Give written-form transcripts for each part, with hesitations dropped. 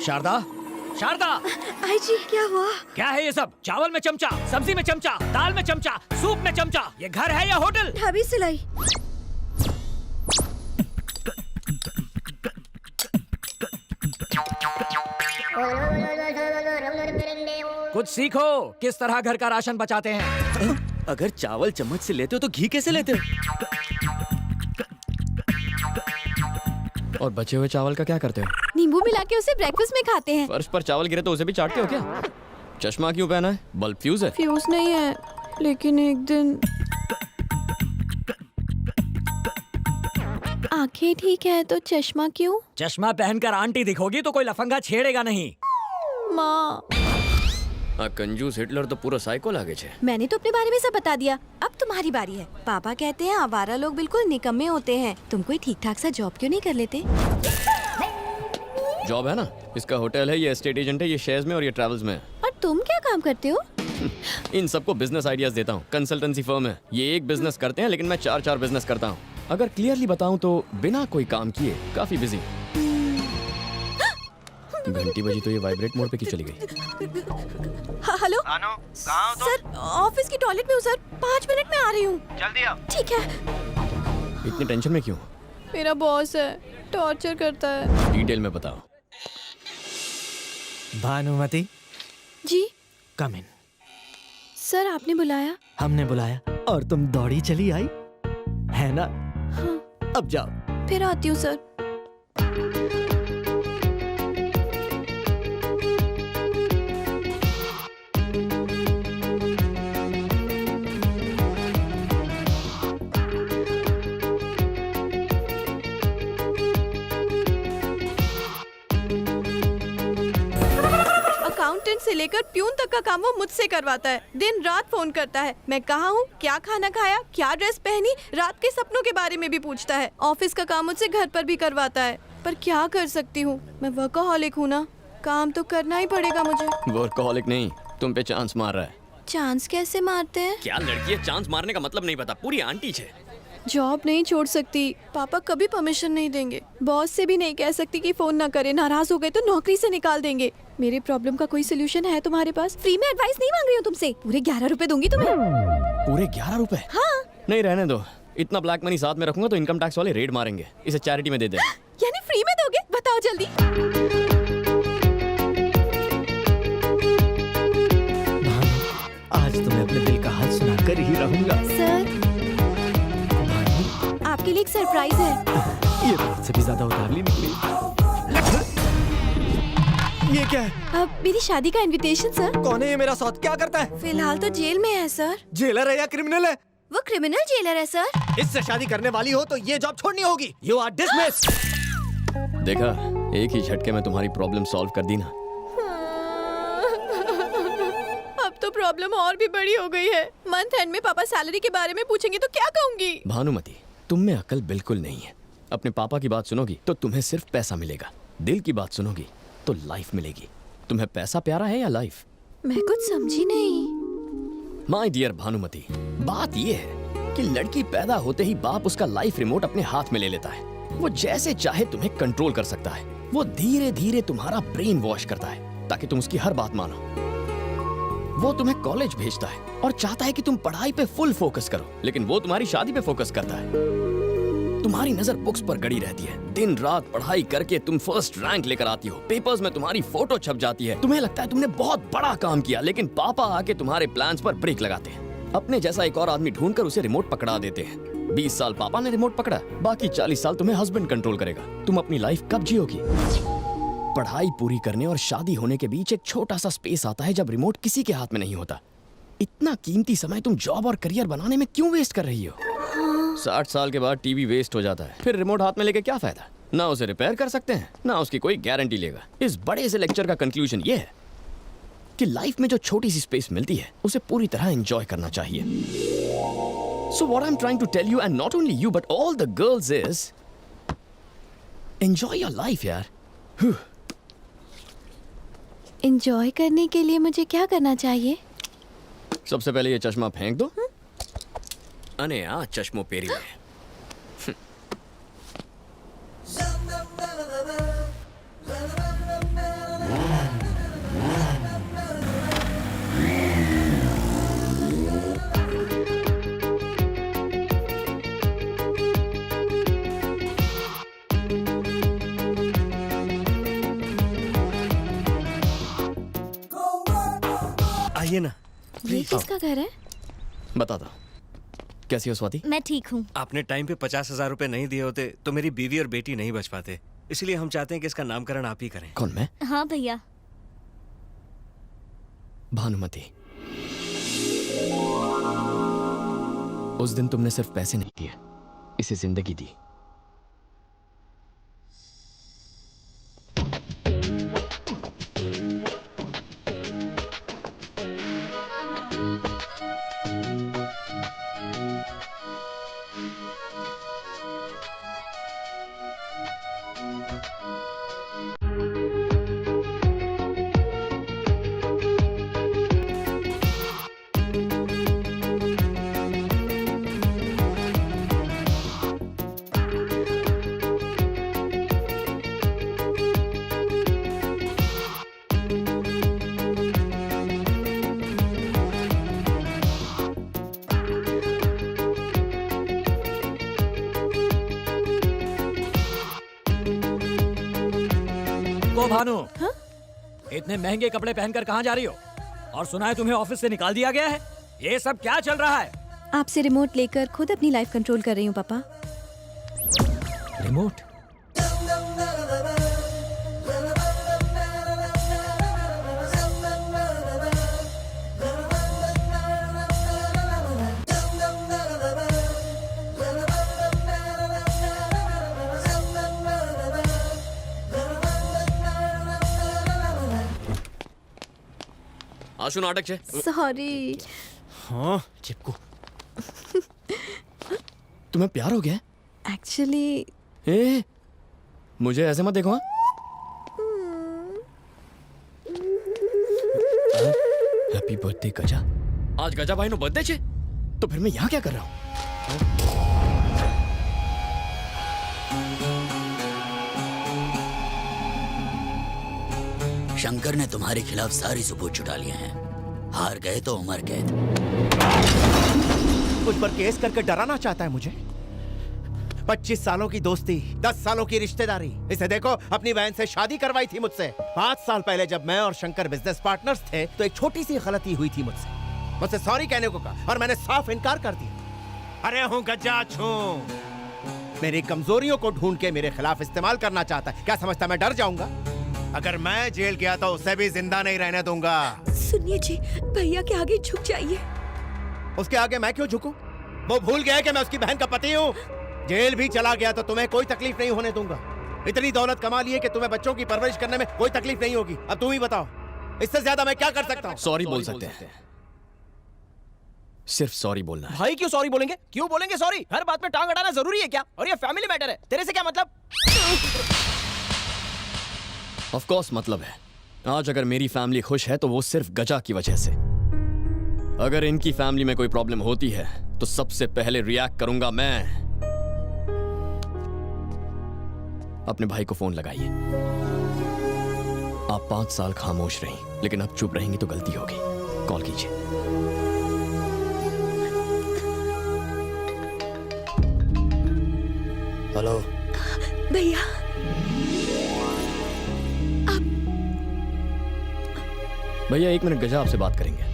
शारदा, शारदा, आई जी क्या हुआ? क्या है ये सब? चावल में चमचा, सब्जी में चमचा, दाल में चमचा, सूप में चमचा। ये घर है या होटल? ढाबी सिलाई। कुछ सीखो, किस तरह घर का राशन बचाते हैं। अगर चावल चम्मच से लेते हो तो घी कैसे लेते हो? और बचे हुए चावल का क्या करते हो? नींबू मिला के उसे ब्रेकफास्ट में खाते हैं। फर्श पर चावल गिरे तो उसे भी चाटते हो क्या? चश्मा क्यों पहना है? बल्ब फ्यूज है? फ्यूज नहीं है, लेकिन एक दिन आंखें ठीक है तो चश्मा क्यों? चश्मा पहनकर आंटी दिखोगी तो कोई लफंगा छेड़ेगा नहीं। माँ, कंजूस हिटलर तो पूरा साइको लागे छे। मैंने तो अपने बारे में सब बता दिया, अब तुम्हारी बारी है। पापा कहते हैं आवारा लोग बिल्कुल निकम्मे होते हैं। तुम कोई ठीक ठाक सा जॉब क्यों नहीं कर लेते? जॉब है ना, इसका होटल है, ये एस्टेट एजेंट है, ये शेयर्स में और ये ट्रैवल्स में है। और तुम क्या काम करते हो? इन सबको बिजनेस आइडियाज देता हूँ। कंसल्टेंसी फर्म है, ये एक बिजनेस करते हैं लेकिन मैं 4 बिजनेस करता हूँ। अगर क्लियरली बताऊँ तो बिना कोई काम किए काफी बिजी। घंटी बजी तो ये वाइब्रेट मोड पे क्यों चली गई? हेलो अनु, कहाँ हो तुम? सर, ऑफिस की टॉयलेट में हूँ सर, 5 मिनट में आ रही हूँ। जल्दी आओ। ठीक है। इतनी टेंशन में क्यों? मेरा बॉस है, टॉर्चर करता है। डिटेल में बताओ। भानुमति, जी कम इन। सर, आपने बुलाया? हमने बुलाया और तुम दौड़ी चली आई, है ना? हाँ। अब जाओ। फिर आती हूँ सर। अकाउंटेंट से लेकर प्यून तक का काम वो मुझसे करवाता है। दिन रात फोन करता है, मैं कहाँ हूँ, क्या खाना खाया, क्या ड्रेस पहनी, रात के सपनों के बारे में भी पूछता है। ऑफिस का काम मुझसे घर पर भी करवाता है, पर क्या कर सकती हूँ, मैं वर्कहॉलिक हूँ ना, काम तो करना ही पड़ेगा मुझे। वर्कहॉलिक नहीं, तुम पे चांस मार रहा है। चांस कैसे मारते हैं? क्या लड़की है, चांस मारने का मतलब नहीं पता, पूरी आंटी छे। जॉब नहीं छोड़ सकती, पापा कभी परमिशन नहीं देंगे। बॉस से भी नहीं कह सकती कि फोन ना करे, नाराज हो गए तो नौकरी से निकाल देंगे। मेरे प्रॉब्लम का कोई सोल्यूशन है तुम्हारे पास? फ्री में एडवाइस नहीं मांग रही हूँ तुमसे, पूरे 11 रुपए दूंगी तुम्हें। पूरे 11 रुपए? हाँ। नहीं, रहने दो। इतना ब्लैक मनी साथ में रखूंगा तो इनकम टैक्स वाले रेड मारेंगे। इसे चैरिटी में दे दे। यानी फ्री में दोगे? बताओ जल्दी। भानु, आज तुम्हें अपने दिल का हाल सुनाकर ही रहूंगा। सर, भानु, आपके लिए एक सरप्राइज है। ये रात से भी ज्यादा उतावली निकली। ये क्या है? अब मेरी शादी का इनविटेशन सर। कौन है ये मेरा साथ? क्या करता है? फिलहाल तो जेल में है सर। जेलर है या क्रिमिनल है? वो क्रिमिनल जेलर है सर। इससे शादी करने वाली हो तो ये जॉब छोड़नी होगी। You are dismissed. देखा, एक ही झटके में तुम्हारी प्रॉब्लम सॉल्व कर दी ना। अब तो प्रॉब्लम और भी बड़ी हो गई है। मंथ एंड में पापा सैलरी के बारे में पूछेंगे तो क्या कहूँगी? भानुमति, तुम में अकल बिल्कुल नहीं है। अपने पापा की बात सुनोगी तो तुम्हें सिर्फ पैसा मिलेगा, दिल की बात सुनोगी तो लाइफ मिलेगी। तुम्हें पैसा प्यारा है या लाइफ? मैं कुछ समझी नहीं। माय डियर भानुमति, बात ये है कि लड़की पैदा होते ही बाप उसका लाइफ रिमोट अपने हाथ में ले लेता है। वो जैसे चाहे तुम्हें कंट्रोल कर सकता है। वो धीरे धीरे तुम्हारा ब्रेन वॉश करता है ताकि तुम उसकी हर बात मानो। वो तुम्हें कॉलेज भेजता है और चाहता है कि तुम पढ़ाई पे फुल फोकस करो, लेकिन वो तुम्हारी शादी पे फोकस करता है। तुम्हारी नजर बुक्स पर गड़ी रहती है। दिन रात पढ़ाई करके तुम फर्स्ट रैंक लेकर आती हो, पेपर्स में तुम्हारी फोटो छप जाती है। तुम्हें लगता है तुमने बहुत बड़ा काम किया, लेकिन पापा आके तुम्हारे प्लान्स पर ब्रेक लगाते हैं। अपने जैसा एक और आदमी ढूंढकर उसे रिमोट पकड़ा देते हैं। 20 साल पापा ने रिमोट पकड़ा, बाकी 40 साल तुम्हें हस्बैंड कंट्रोल करेगा। तुम अपनी लाइफ कब जियोगी? पढ़ाई पूरी करने और शादी होने के बीच एक छोटा सा स्पेस आता है जब रिमोट किसी के हाथ में नहीं होता। इतना कीमती समय तुम जॉब और करियर बनाने में क्यों वेस्ट कर रही हो? 60 साल के बाद टीवी वेस्ट हो जाता है, फिर रिमोट हाथ में लेके क्या फायदा? ना उसे रिपेयर कर सकते हैं, ना उसकी कोई गारंटी लेगा। इस बड़े से लेक्चर का कंक्लूजन ये है कि लाइफ में जो छोटी सी स्पेस मिलती है उसे पूरी तरह एंजॉय करना चाहिए। So what I'm trying to tell you, and not only you but all the girls, is enjoy your life यार। एंजॉय करने के लिए मुझे क्या करना चाहिए? सबसे पहले ये चश्मा फेंक दो। अने आ चश्मो पेरी ले। ये किसका घर है? बता दो, कैसी हो स्वाति? मैं ठीक हूँ। आपने टाइम पे 50,000 रुपए नहीं दिए होते तो मेरी बीवी और बेटी नहीं बच पाते, इसलिए हम चाहते हैं कि इसका नामकरण आप ही करें। कौन, मैं? हाँ भैया। भानुमति, उस दिन तुमने सिर्फ पैसे नहीं दिए, इसे जिंदगी दी। को भानु, इतने महंगे कपड़े पहनकर कहाँ जा रही हो? और सुना है तुम्हें ऑफिस से निकाल दिया गया है। ये सब क्या चल रहा है? आपसे रिमोट लेकर खुद अपनी लाइफ कंट्रोल कर रही हूँ पापा। रिमोट? आशु नाटक छे। सॉरी। हाँ चिपकू, तुम्हें प्यार हो गया? एक्चुअली ए, मुझे ऐसे मत देखो। हाँ? हैप्पी बर्थडे गजा। आज गजा भाई नो बर्थडे छे, तो फिर मैं यहाँ क्या कर रहा हूँ? शंकर ने तुम्हारे खिलाफ सारी सबूत जुटा लिए हैं। हार गए तो उम्र कैद। कुछ पर केस करके डराना चाहता है मुझे। 25 सालों की दोस्ती, 10 सालों की रिश्तेदारी, इसे देखो अपनी बहन से शादी करवाई थी मुझसे। 5 साल पहले जब मैं और शंकर बिजनेस पार्टनर्स थे तो एक छोटी सी गलती हुई थी मुझसे सॉरी कहने को कहा और मैंने साफ इनकार कर दिया। अरे हूँ गजा छू, मेरी कमजोरियों को ढूंढ के मेरे खिलाफ इस्तेमाल करना चाहता है। क्या समझता मैं डर जाऊंगा? अगर मैं जेल गया तो उसे भी जिंदा नहीं रहने दूंगा। सुनिए जी, भैया के आगे झुक जाइए। उसके आगे मैं क्यों झुकूं? वो भूल गया कि मैं उसकी बहन का पति हूँ। जेल भी चला गया तो तुम्हें कोई तकलीफ नहीं होने दूंगा। इतनी दौलत कमा ली है कि तुम्हें बच्चों की परवरिश करने में कोई तकलीफ नहीं होगी। अब तुम ही बताओ, इससे ज्यादा मैं क्या कर सकता हूँ? सॉरी बोल सकते हैं, सिर्फ सॉरी बोलना है। भाई क्यों सॉरी बोलेंगे? क्यों बोलेंगे सॉरी? हर बात में टांग अड़ाना जरूरी है क्या? और ये फैमिली मैटर है, तेरे से क्या मतलब? ऑफ कोर्स मतलब है। आज अगर मेरी फैमिली खुश है तो वो सिर्फ गजा की वजह से। अगर इनकी फैमिली में कोई प्रॉब्लम होती है तो सबसे पहले रिएक्ट करूंगा मैं। अपने भाई को फोन लगाइए। आप 5 साल खामोश रही, लेकिन अब चुप रहेंगी तो गलती होगी। कॉल कीजिए। हेलो भैया, भैया 1 मिनट, गजा आपसे बात करेंगे।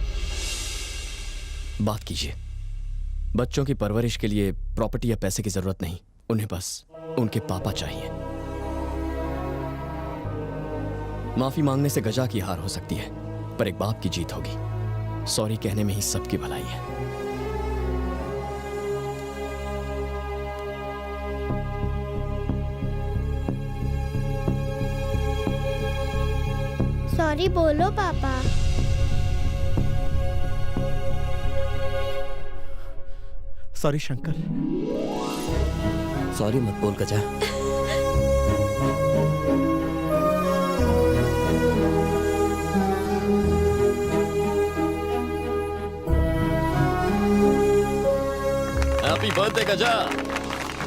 बात कीजिए। बच्चों की परवरिश के लिए प्रॉपर्टी या पैसे की जरूरत नहीं, उन्हें बस उनके पापा चाहिए। माफी मांगने से गजा की हार हो सकती है, पर एक बाप की जीत होगी। सॉरी कहने में ही सबकी भलाई है। सॉरी बोलो पापा। सॉरी शंकर। सॉरी मत बोल गजा। हैप्पी बर्थडे गजा।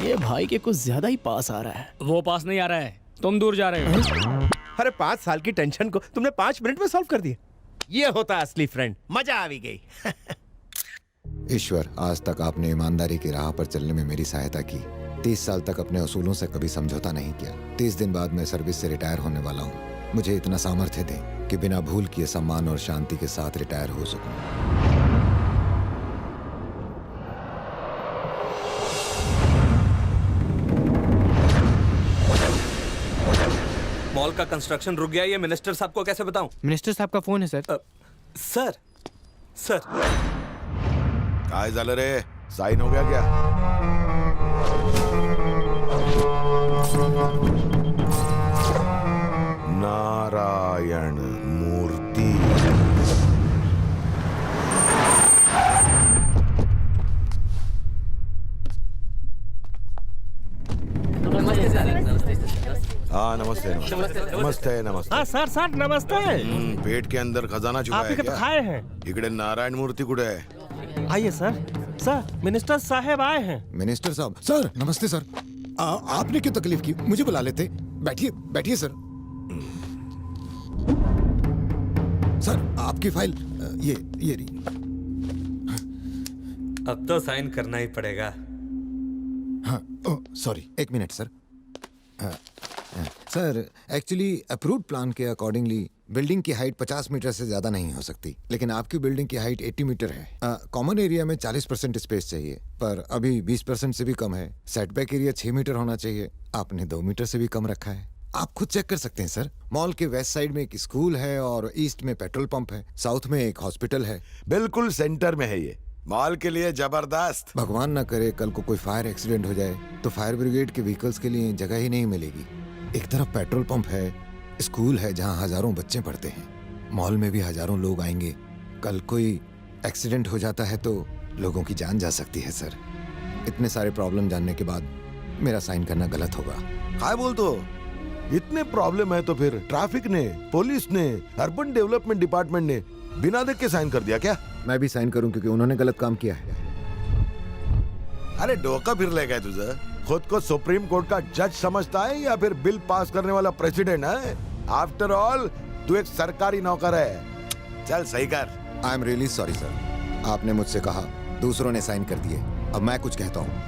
ये भाई के कुछ ज्यादा ही पास आ रहा है। वो पास नहीं आ रहा है, तुम दूर जा रहे हो। अरे 5 साल की टेंशन को तुमने 5 मिनट में सॉल्व कर दिया। ये होता असली फ्रेंड। मजा आ भी गई। ईश्वर, आज तक आपने ईमानदारी की राह पर चलने में मेरी सहायता की। 30 साल तक अपने असूलों से कभी समझौता नहीं किया। 30 दिन बाद मैं सर्विस से रिटायर होने वाला हूँ। मुझे इतना सामर्थ्य दें कि बिना भूल किए सम्मान और शांति के साथ रिटायर हो सकूं। मॉल का कंस्ट्रक्शन रुक गया, ये मिनिस्टर साहब को कैसे बताऊं? मिनिस्टर साहब का फोन है सर। सर सर काय झालं रे? साइन हो गया क्या? नारायण मूर्ति। हाँ नमस्ते नमस्ते नमस्ते। हाँ सर सर नमस्ते। पेट के अंदर खजाना छुपा है क्या? खाए हैं। इकडे नारायण मूर्ति कुठे आहे? आइए सर। सर मिनिस्टर साहब आए हैं। मिनिस्टर साहब, सर नमस्ते सर। आपने क्यों तकलीफ की? मुझे बुला लेते। बैठिए बैठिए सर। सर आपकी फाइल ये रही। अब तो साइन करना ही पड़ेगा। हाँ सॉरी, एक minute sir. Sir actually approved plan के अकॉर्डिंगली बिल्डिंग की हाइट 50 मीटर से ज्यादा नहीं हो सकती, लेकिन आपकी बिल्डिंग की हाइट 80 मीटर है। कॉमन एरिया में 40% स्पेस चाहिए, पर अभी 20% से भी कम है। सेटबैक एरिया 6 मीटर होना चाहिए, आपने 2 मीटर से भी कम रखा है। आप खुद चेक कर सकते हैं सर। मॉल के वेस्ट साइड में एक स्कूल है और ईस्ट में पेट्रोल पंप है, साउथ में एक हॉस्पिटल है। बिल्कुल सेंटर में है ये, मॉल के लिए जबरदस्त। भगवान ना करे कल को कोई फायर एक्सीडेंट हो जाए तो फायर ब्रिगेड के व्हीकल्स के लिए जगह ही नहीं मिलेगी। एक तरफ पेट्रोल पंप है, स्कूल है जहां हजारों बच्चे पढ़ते हैं, मॉल में भी हजारों लोग आएंगे। कल कोई एक्सीडेंट हो जाता है तो लोगों की जान जा सकती है सर। इतने सारे प्रॉब्लम जानने के बाद मेरा साइन करना गलत होगा। काय बोलतो? इतने प्रॉब्लम है तो फिर ट्रैफिक ने, पुलिस ने, अर्बन डेवलपमेंट डिपार्टमेंट ने बिना देख के साइन कर दिया क्या? मैं भी साइन करूं क्योंकि उन्होंने गलत काम किया है। अरे डोका फिर ले गए तुझे? खुद को सुप्रीम कोर्ट का जज समझता है या फिर बिल पास करने वाला प्रेसिडेंट है? आफ्टर ऑल तू एक सरकारी नौकर है। चल सही कर। I am really sorry sir. आपने मुझसे कहा, दूसरों ने साइन कर दिए, अब मैं कुछ कहता हूँ।